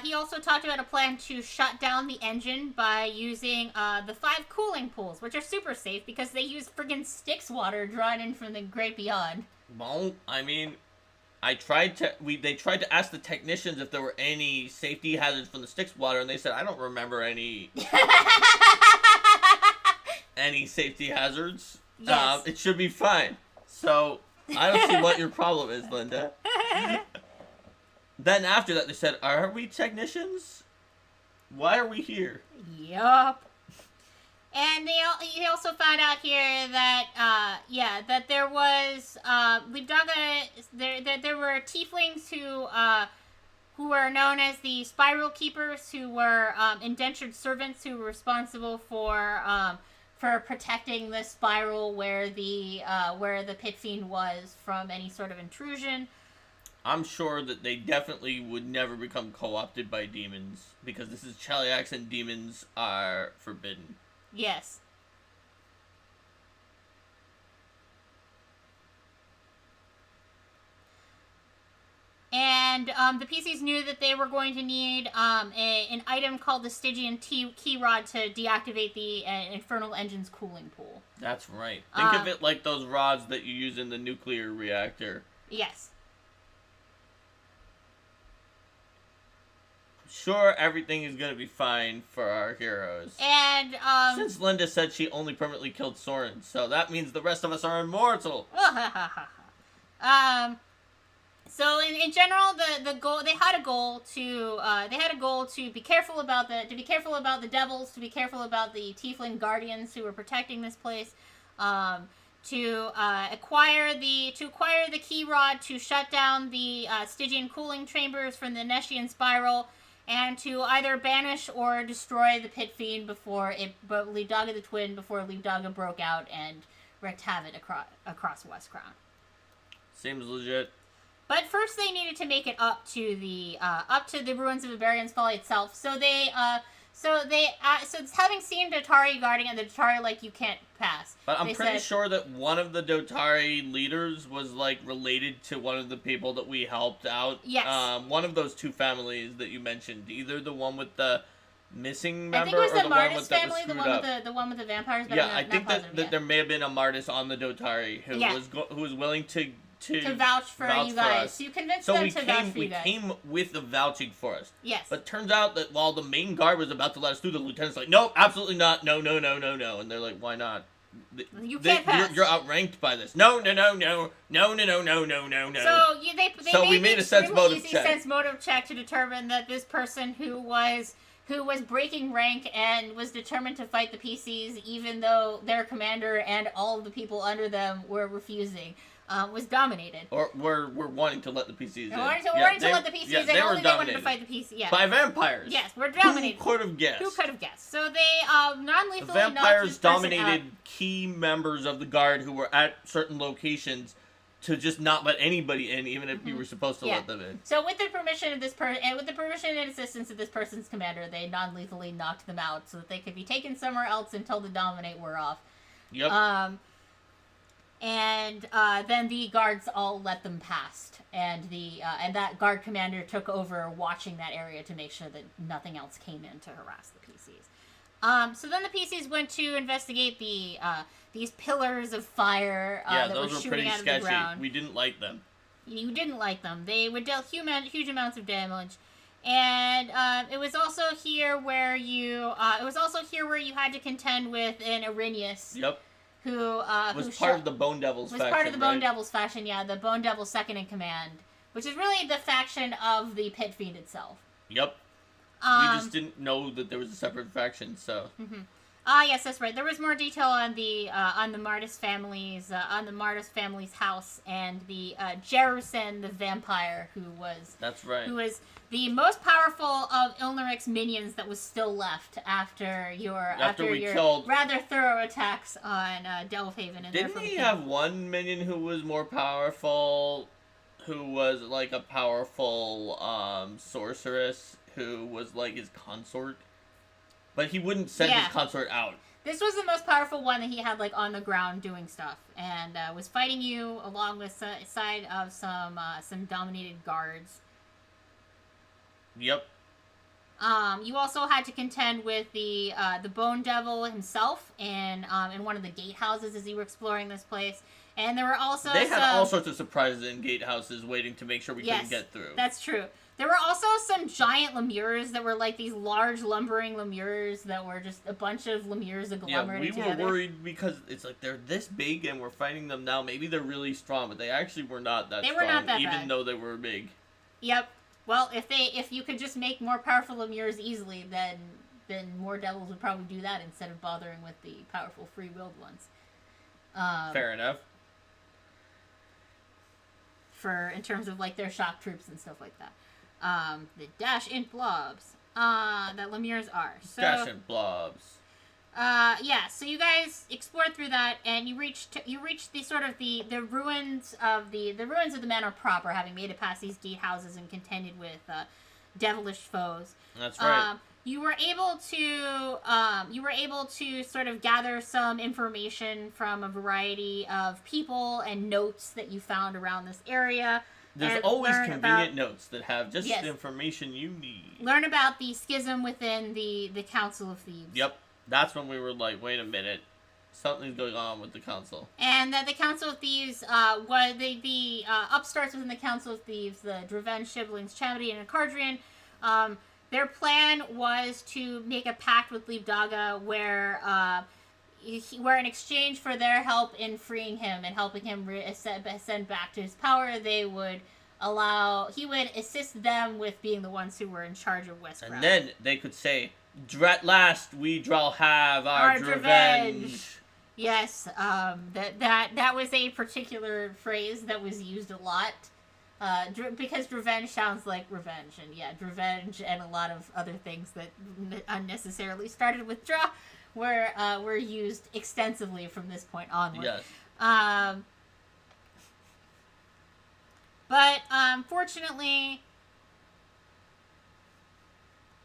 He also talked about a plan to shut down the engine by using the 5 cooling pools, which are super safe because they use friggin' Styx water drawn in from the great beyond. Well, I mean, they tried to ask the technicians if there were any safety hazards from the Styx water, and they said, I don't remember any safety hazards. Yes. It should be fine. So I don't see what your problem is, Linda. Then after that, they said, are we technicians? Why are we here? Yup. And he also found out here that, that there was, Liebdaga, there were tieflings who were known as the Spiral Keepers, who were, indentured servants who were responsible for protecting the spiral where the Pit Fiend was from any sort of intrusion. I'm sure that they definitely would never become co-opted by demons, because this is Cheliax and demons are forbidden. Yes. And the PCs knew that they were going to need an item called the Stygian Key Rod to deactivate the Infernal Engine's cooling pool. That's right. Think of it like those rods that you use in the nuclear reactor. Yes. Sure, everything is going to be fine for our heroes. And, since Linda said she only permanently killed Soren, so that means the rest of us are immortal. So in general, the goal they had a goal to be careful about the devils, to be careful about the tiefling guardians who were protecting this place, to acquire the key rod to shut down the Stygian cooling chambers from the Neshian spiral, and to either banish or destroy the pit fiend before Liebdaga the Twin before Liebdaga broke out and wreaked havoc across West Crown. Seems legit. But first, they needed to make it up to the ruins of Iberian's Folly itself. So having seen Dotari guarding it, the Dotari you can't pass. But I'm pretty sure that one of the Dotari leaders was related to one of the people that we helped out. Yes. One of those two families that you mentioned, either the one with the missing member, I think it was or the one Martis with family, the one with the one with the vampires. But yeah, I think that there may have been a Martis on the Dotari who was willing to vouch for you guys. So you convinced them to vouch for you guys. We came with the vouching for us. Yes. But turns out that while the main guard was about to let us through, the lieutenant's like, nope, absolutely not. No. And they're like, why not? You can't pass. You're outranked by this. No. So we made a sense motive check to determine that this person who was breaking rank and was determined to fight the PCs, even though their commander and all of the people under them were refusing, was dominated. Or we're wanting to let the PCs in. We're wanting to let the PCs in. Only they wanted to fight the PCs. Yeah. By vampires. Yes, we're dominated. Who could have guessed? So they non-lethally the vampires dominated key members of the guard who were at certain locations to just not let anybody in, even if you were supposed to let them in. So with the permission of this person, and with the permission and assistance of this person's commander, they non-lethally knocked them out so that they could be taken somewhere else until the dominate were off. Yep. And then the guards all let them past, and and that guard commander took over watching that area to make sure that nothing else came in to harass the PCs. So then the PCs went to investigate these pillars of fire that were shooting out of the ground. We didn't like them. You didn't like them. They would deal huge amounts of damage. And it was also here where you had to contend with an Arrhenius. Yep. Who was part of the Bone Devils faction. Was part of the Bone Devils faction, yeah. The Bone Devils second in command. Which is really the faction of the Pit Fiend itself. Yep. We just didn't know that there was a separate faction, so. Yes, that's right. There was more detail on the Martis family's house, and the Jerusen the vampire, who was the most powerful of Ilneric's minions that was still left after your rather thorough attacks on Delphaven. Didn't he have one minion who was more powerful, who was a powerful sorceress, who was his consort? But he wouldn't send his consort out. This was the most powerful one that he had on the ground doing stuff, and was fighting you along with side of some dominated guards. Yep. You also had to contend with the Bone Devil himself in one of the gatehouses as you were exploring this place, and there were also had all sorts of surprises in gatehouses waiting to make sure we couldn't get through. That's true. There were also some giant lemures that were these large lumbering lemures that were just a bunch of lemures agglomerated together. Yeah, we were worried because it's they're this big and we're fighting them now. Maybe they're really strong, but they actually were not that strong. They were not that bad. Even though they were big. Yep. Well, if you could just make more powerful lemures easily, then more devils would probably do that instead of bothering with the powerful free-willed ones. Fair enough. In terms of their shock troops and stuff like that. The dash-int blobs that lemures are. So, dash-int blobs. So you guys explored through that, and you reached the ruins of the manor proper, having made it past these gatehouses and contended with devilish foes. That's right. You were able to sort of gather some information from a variety of people and notes that you found around this area. There's always convenient notes that have just the information you need. Learn about the schism within the Council of Thieves. Yep. That's when we were wait a minute. Something's going on with the Council. And that the Council of Thieves, the upstarts within the Council of Thieves, the Draven, Shiblings, Chamedy, and Acardrian, their plan was to make a pact with Liebdaga where in exchange for their help in freeing him and helping him ascend back to his power, they would assist them with being the ones who were in charge of Westcroft. And then they could say, "At last we shall have our revenge." Yes, that was a particular phrase that was used a lot. Because revenge sounds like revenge, and revenge and a lot of other things that unnecessarily started with draw were used extensively from this point onward. Yes. But fortunately,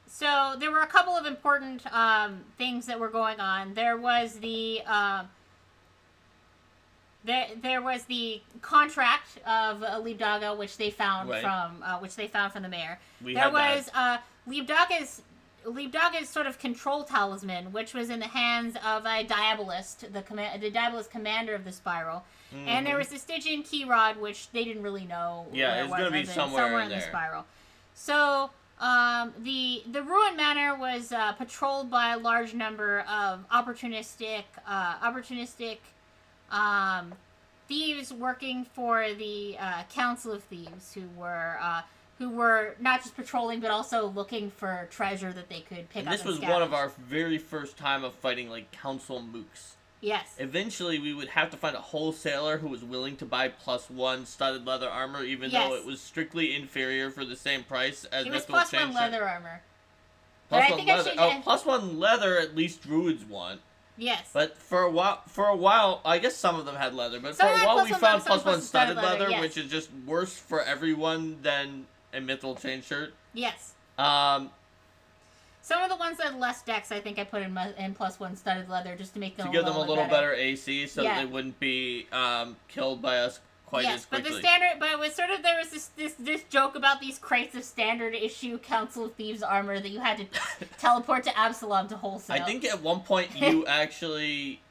so there were a couple of important things that were going on. There was the there was the contract of Liebdaga, which they found from the mayor. There was Liebdaga's sort of control talisman, which was in the hands of a Diabolist, the Diabolist commander of the Spiral. Mm-hmm. And there was the Stygian key rod, which they didn't really know. Yeah, it's going to be somewhere in the Spiral. So the Ruin Manor was patrolled by a large number of opportunistic thieves working for the Council of Thieves, who were not just patrolling but also looking for treasure that they could pick up. This was one of our very first time of fighting like council mooks. Yes. Eventually, we would have to find a wholesaler who was willing to buy +1 studded leather armor, even though it was strictly inferior for the same price as it was Mithril +1 leather armor. +1 leather. +1 leather at least druids want. Yes. But for a while, I guess some of them had leather, but for a while we found +1 studded leather, which is just worse for everyone than a Mithril chain shirt. Yes. Some of the ones that had less decks, I think I put in +1 studded leather just to make them to give them a little better AC, so that they wouldn't be killed by us quite as quickly. But it was sort of, there was this joke about these crates of standard issue Council of Thieves armor that you had to teleport to Absalom to wholesale. I think at one point you actually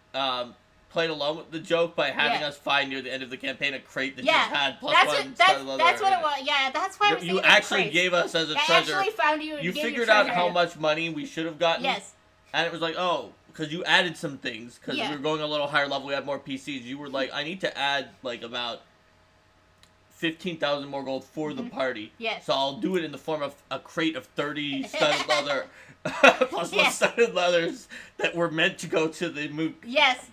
played along with the joke by having us find near the end of the campaign a crate that just had +1 studded leather. That's what it was. Yeah, that's why I was thinking you actually gave us as a treasure. I actually found you. You figured out how much money we should have gotten. Yes. And it was like, oh, because you added some things because we were going a little higher level. We had more PCs. You were like, I need to add like about 15,000 more gold for the party. Yes. So I'll do it in the form of a crate of 30 studded leather. +1 studded leathers that were meant to go to the Mook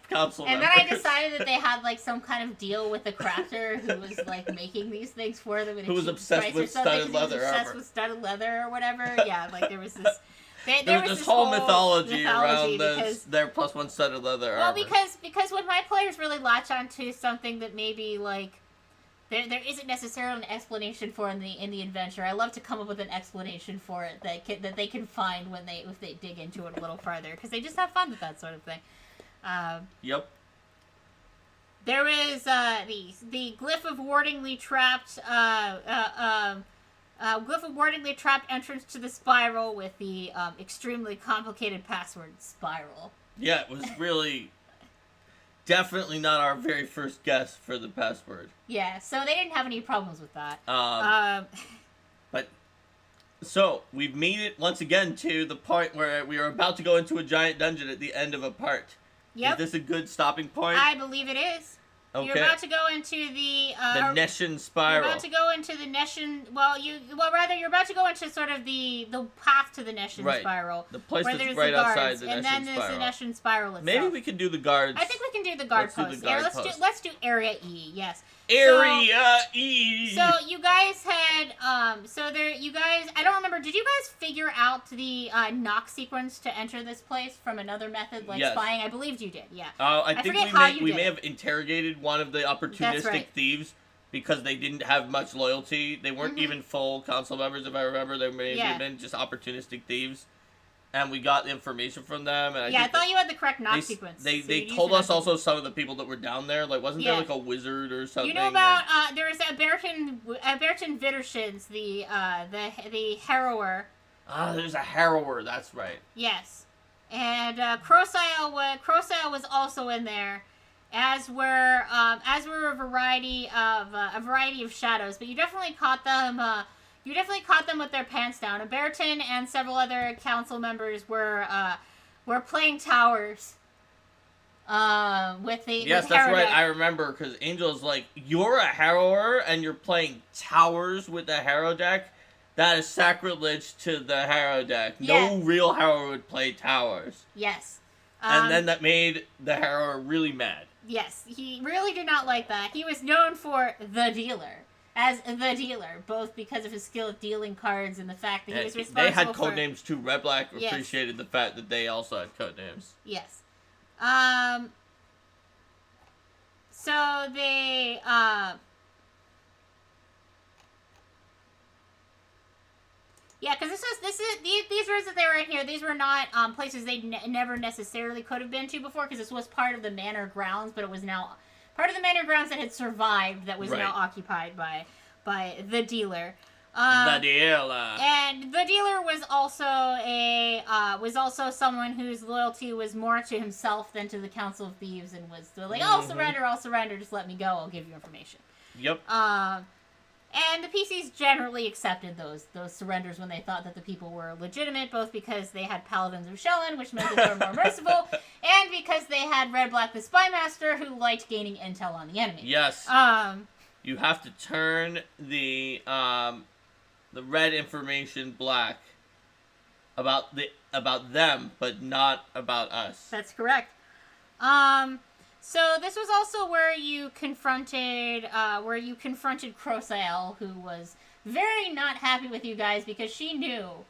council and members. then I decided that they had like some kind of deal with the crafter who was like making these things for them. Who was obsessed with studded leather. Obsessed with studded leather or whatever. Yeah, like there was this. There was this whole mythology around their +1 studded leather armor. Well, because when my players really latch onto something that maybe like there isn't necessarily an explanation for in the adventure, I love to come up with an explanation for it that they can find if they dig into it a little further, because they just have fun with that sort of thing. Yep. There is the glyph of wardingly trapped entrance to the spiral with the extremely complicated password spiral. Yeah, it was really. Definitely not our very first guess for the password. Yeah, so they didn't have any problems with that. But, so, we've made it once again to the point where we are about to go into a giant dungeon at the end of a part. Yep. Is this a good stopping point? I believe it is. Okay. You're about to go into the Nescian Spiral. You're about to go into the Nescian. You're about to go into sort of the path to the Nescian Spiral. The place that's right outside the Nescian Spiral. And then there's the Nescian Spiral itself. Maybe we can do the guards. I think we can do the guard post. Let's do Area E. Yes. Area E. So you guys had I don't remember. Did you guys figure out the knock sequence to enter this place from another method like spying? I believed you did. Yeah. I think we may have interrogated one of the opportunistic thieves because they didn't have much loyalty. They weren't even full council members, if I remember. They may have been just opportunistic thieves. And we got information from them. And I thought you had the correct knock sequence. They told us also some of the people that were down there. Like, wasn't there like a wizard or something? You know about there was Berton Vittershins, the harrower. There's a harrower. That's right. Yes, and Crocile was also in there, as were a variety of shadows. But you definitely caught them. You definitely caught them with their pants down. And Berton and several other council members were playing towers. With the yes, that's right. I remember because Angel's like, you're a harrower and you're playing towers with the harrow deck. That is sacrilege to the harrow deck. No real harrower would play towers. Yes. And then that made the harrower really mad. Yes, he really did not like that. He was known for the dealer. As the dealer, both because of his skill at dealing cards and the fact that he was responsible for... They had codenames too. Red Black appreciated the fact that they also had codenames. Yes. So they, yeah, because these rooms that they were in here, these were not places they never necessarily could have been to before, because this was part of the manor grounds, but it was now part of the manor grounds that had survived, that was now occupied by the dealer. The dealer. And the dealer was also someone whose loyalty was more to himself than to the Council of Thieves, and was like, I'll surrender, just let me go, I'll give you information. Yep. And the PCs generally accepted those surrenders when they thought that the people were legitimate, both because they had Paladins of Shellen, which meant that they were more merciful, and because they had Red Black the Spymaster, who liked gaining intel on the enemy. Yes. You have to turn the red information black about them, but not about us. That's correct. So this was also where you confronted Crosael, who was very not happy with you guys because she knew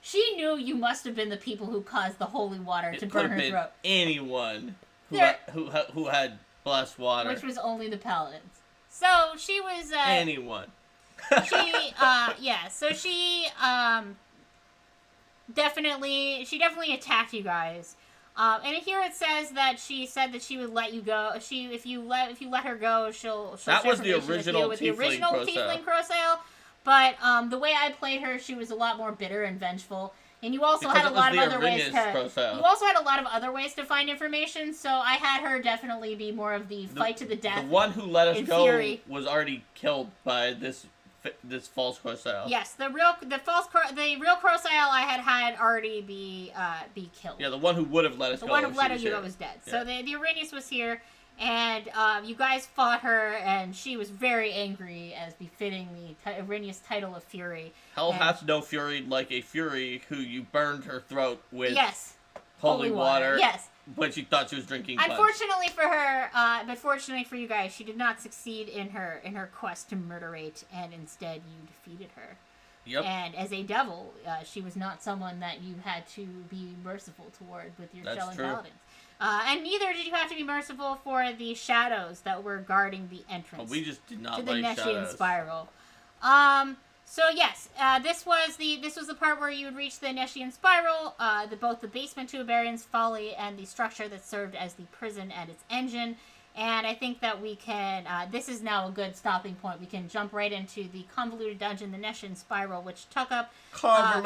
you must have been the people who caused the holy water to burn her throat. Anyone who had blessed water, which was only the paladins. So she was anyone. So she definitely attacked you guys. And here it says that she said that she would let you go. If you let her go, she'll that share was the original with the original Tiefling Crosael. But the way I played her, she was a lot more bitter and vengeful. And you also had a lot of other ways to find information. So I had her definitely be more of the fight to the death. The one who let us go was already killed by this false Crosael. Yes, the real Crosael I had already be killed. Yeah, the one who would have let us go. The one who let us go was dead. Yeah. So the Arrhenius was here, and you guys fought her, and she was very angry, as befitting the Arrhenius title of Fury. Hell hath no fury like a Fury who you burned her throat with holy water. Yes. But she thought she was drinking blood. Unfortunately for her, but fortunately for you guys, she did not succeed in her quest to murderate, and instead you defeated her. Yep. And as a devil, she was not someone that you had to be merciful toward with your Shellen Paladins. And neither did you have to be merciful for the shadows that were guarding the entrance. We just did not to the like Neshian shadows. Spiral. So yes, this was the part where you would reach the Neshian Spiral, both the basement to Iberian's Folly and the structure that served as the prison and its engine. And I think that we can, this is now a good stopping point. We can jump right into the convoluted dungeon, the Neshian Spiral, which took up a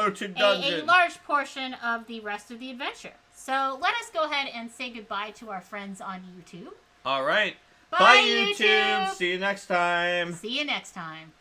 large portion of the rest of the adventure. So let us go ahead and say goodbye to our friends on YouTube. All right. Bye, YouTube. See you next time. See you next time.